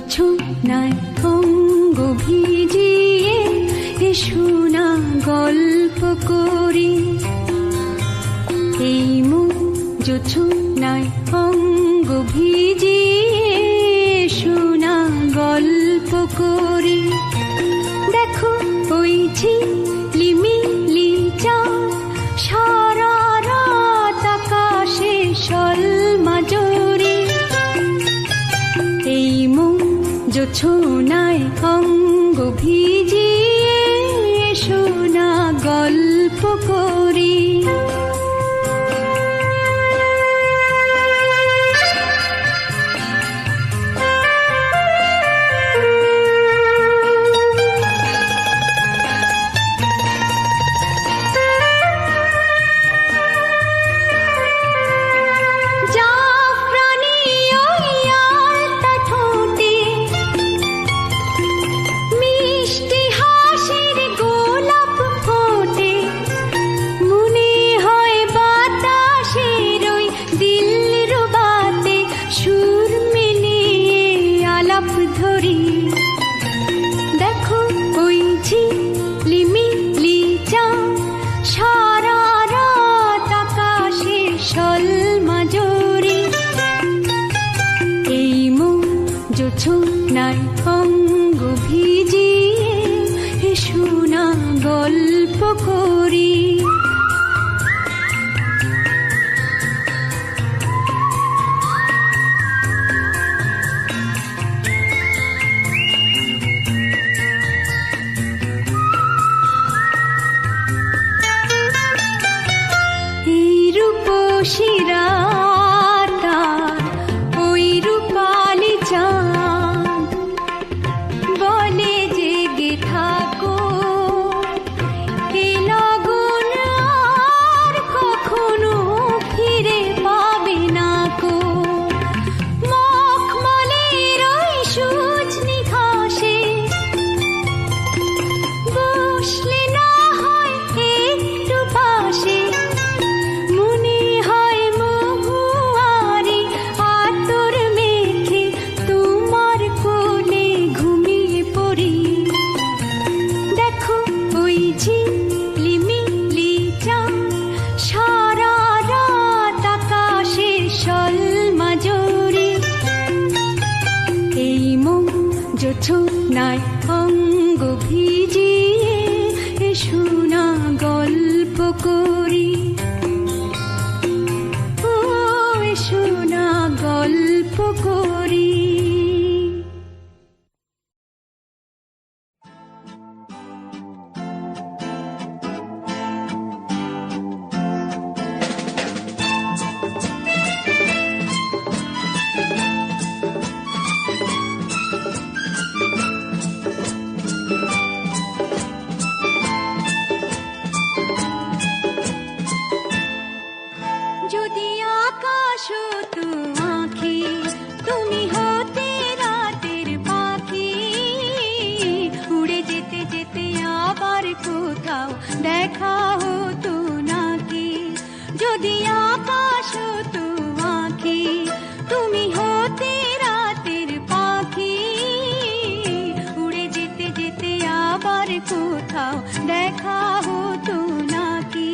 জোছনায় অঙ্গ ভিজিয়ে এসো না গল্প করি। এই মন জোছনায় অঙ্গ ভিজিয়ে এসো না গল্প করি। দেখো ওই ঝিলিমিলি চাঁদ সারা রাত আকাশে সলমাজরি। এই মন জোছনায় অঙ্গ ভিজিয়ে এসো না গল্প করি। দেখো ওই ঝিলিমিলি চাঁদ সারা রাত আকাশে সলমাজরি। এই মন জোছনায় অঙ্গ ভিজিয়ে এসো না গল্প করি। শিরাতার ওই রূপালি চাঁদ বলে জেগে থাকো, এ লগন আর কখনো ফিরে পাবে না কো। মখমলের ওই সূচনি ঘাসে বসলে না হয় একটু পাশে, জোছনায় অঙ্গ ভিজিয়ে এসো না গল্প করি। ও এসো না গল্প করি। যদি আকাশ হতো আঁখি, তুমি হতে রাতের পাখি, উড়ে যেতে যেতে আবার কোথাও দেখা হতো নাকি। যদি আকাশ হতো আঁখি, তুমি হতে রাতের পাখি, উড়ে যেতে যেতে আবার কোথাও দেখা হতো নাকি।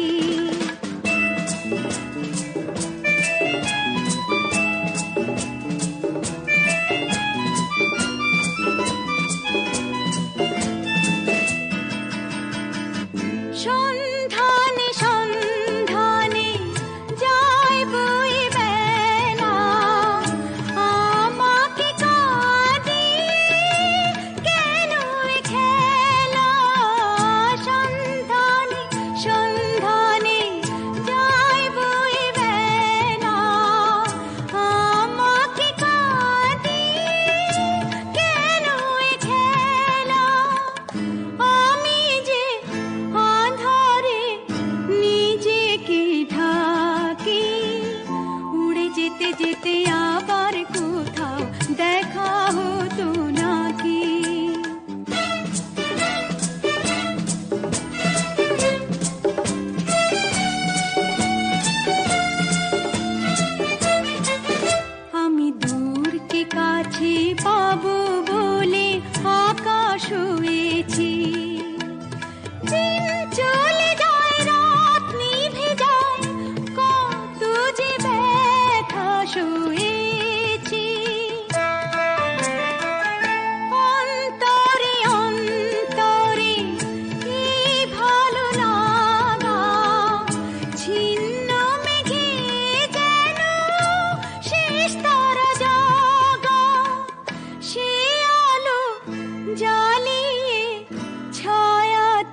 সন্ধানে সন্ধানে যায় বই বেলা, আমাকে কাঁদে কেন খেলা। সন্ধানে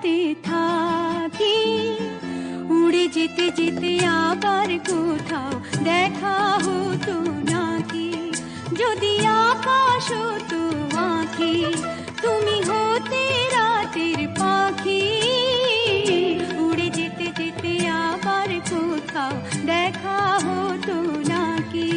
রাতে থাকি, উড়ে যেতে যেতে আবার কোথাও দেখা হতো নাকি। যদি আকাশ হতো আঁখি, তুমি হতে রাতের পাখি, উড়ে যেতে যেতে আবার কোথাও দেখা হতো নাকি।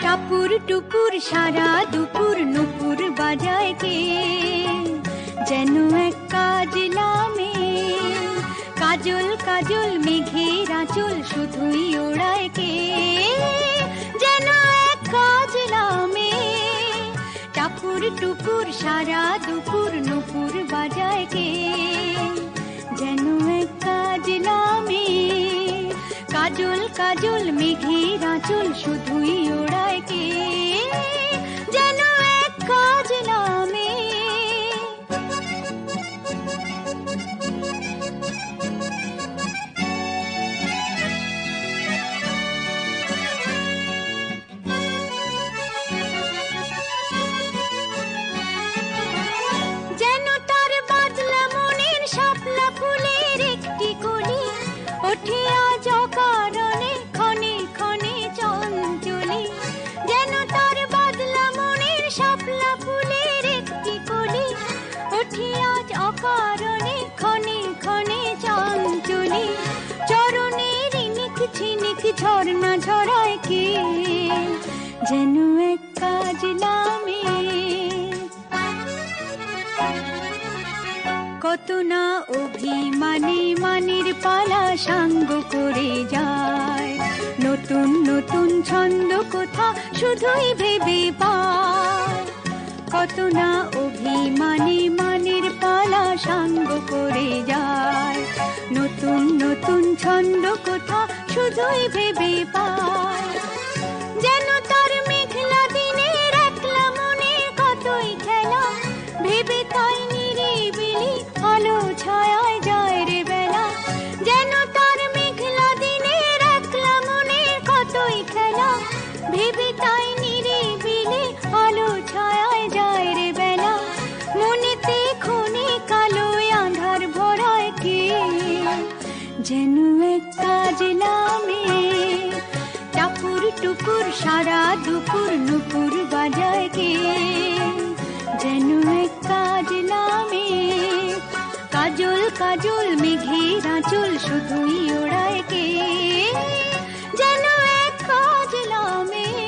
টাপুর টুপুর সারা দুপুর নুপুর বাজায় কে, যেন এক কাজলা মেয়ে। কাজল কাজল মেঘের আঁচল শুধুই ওড়ায় কে, যেন এক কাজলা মেয়ে। টাপুর টুপুর সারা দুপুর নুপুর বাজায় কে, যেন এক কাজলা মেয়ে। কাজল কাজল মেঘের আঁচল শুধুই ওড়ায় কে, যেন এক কাজলা মেয়ে। যেন তার বাজলা মনের শাপলা ফুল ফুলের একটি কলি, ওঠে আজ অকারণে ক্ষণে ক্ষণে চঞ্চলি। যেন তার বাদলা মনের শাপলা ফুলের একটি কলি, ওঠে আজ অকারণে ক্ষণে ক্ষণে চঞ্চলি। চরণের ইনিক ঝিনিক ঝর্ণা ঝরায় কে, যেন এক কাজলা মেয়ে। কত না অভিমানে মানের পালা সাঙ্গ করে যায়, নতুন নতুন ছন্দ কোথা শুধুই ভেবে পায়। কত না অভিমানে মানের পালা সাঙ্গ করে যায়, নতুন নতুন ছন্দ কোথা শুধুই ভেবে পায়। যেন তার মেঘলা দিনের একলা মনে কতই খেলা, ভেবে তাই নিরিবিলি আলো ছায়ায় যায় রে বেলা। যেন তার মেঘলা দিনের একলা মনে কতই খেলা, ভেবে তাই নিরিবিলি আলো ছায়ায় যায় রে বেলা। মনেতে ক্ষণে কালো আঁধার ভরায় কে, যেন এক কাজলা মেয়ে। টাপুর টুপুর সারা দুপুর নুপুর বাজায় কে, যেন এক কাজলা মেয়ে। কাজল কাজল মেঘের আঁচল শুধুই ওড়ায় কে, যেন এক কাজলা মেয়ে।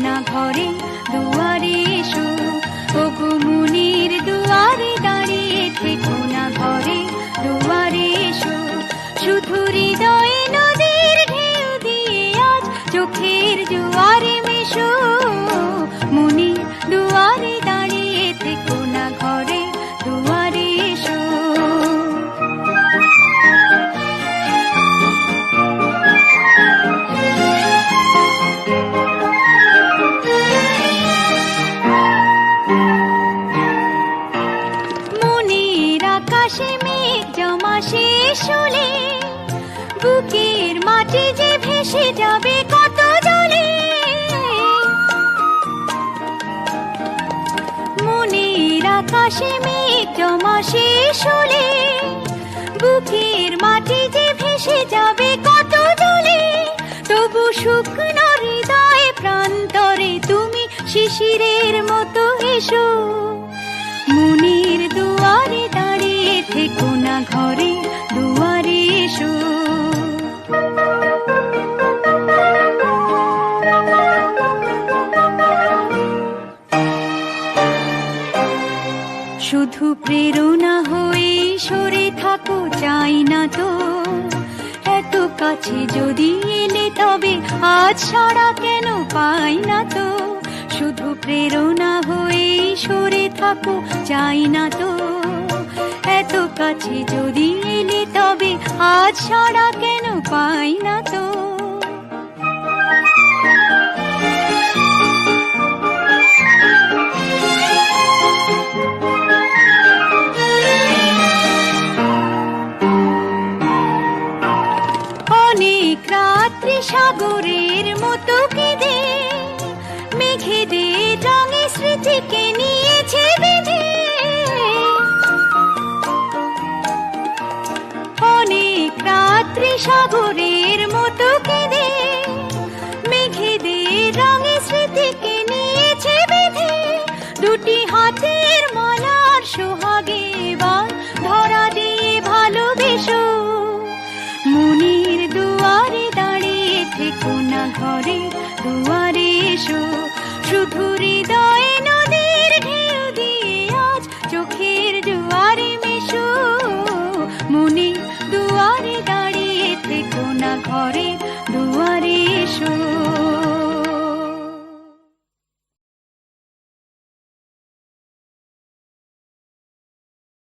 না ঘরে দুয়ারে এসো, ওগো মনের দুয়ারে দাঁড়িয়ে থেকো না ঘরে দুয়ারে এসো। শুধু হৃদয়ে নদীর ঢেউ দিয়ে আজ চোখের জোয়ারে মেশো, মনের দুয়ারে দাঁড়িয়ে থেকো না ঘরে দুয়ারে এসো। মনের আকাশে মেঘ জমা শেষ হলে বুকের মাটি যে ভেসে যাবে কত জলে। মনের আকাশে মেঘ জমা শেষ হলে বুকের মাটি যে ভেসে যাবে কত জলে। তবু শুকনো হৃদয় প্রান্তরে তুমি শিশিরের মতো এসো, মনের দুয়ারে দাঁড়িয়ে থেকো না ঘরে দুয়ারে এসো। শুধু প্রেরণা হয়ে সরে থাকো চাই না তো, এত কাছে যদি এলে তবে আজ ছাড়া কেন পাই না তো। শুধু প্রেরণা হয়ে সরে থাকো চাই না তো, এত কাছে যদি এলে তবে আজ ছাড়া কেন পাই না তো। অনেক রাত্রি সাগরের মতো কেঁদে মেঘেদের রঙে স্মৃতিকে নিয়েছে বেঁধে। অনেক রাত্রি সাগরের মতো কেঁদে মেঘেদের রঙে স্মৃতিকে নিয়েছে বেঁধে। দুটি হাতের মালার সোহাগে এবার ধরা দিয়ে ভালোবেসো, মনের দুয়ারে দাঁড়িয়ে থেকো না ঘরে দুয়ারে এসো। শুধু হৃদয়ে নদীর ঢেউ দিয়ে আজ চোখের জোয়ারে মেশো, মনের দুয়ারে দাঁড়িয়ে থেকো না ঘরে দুয়ারে এসো।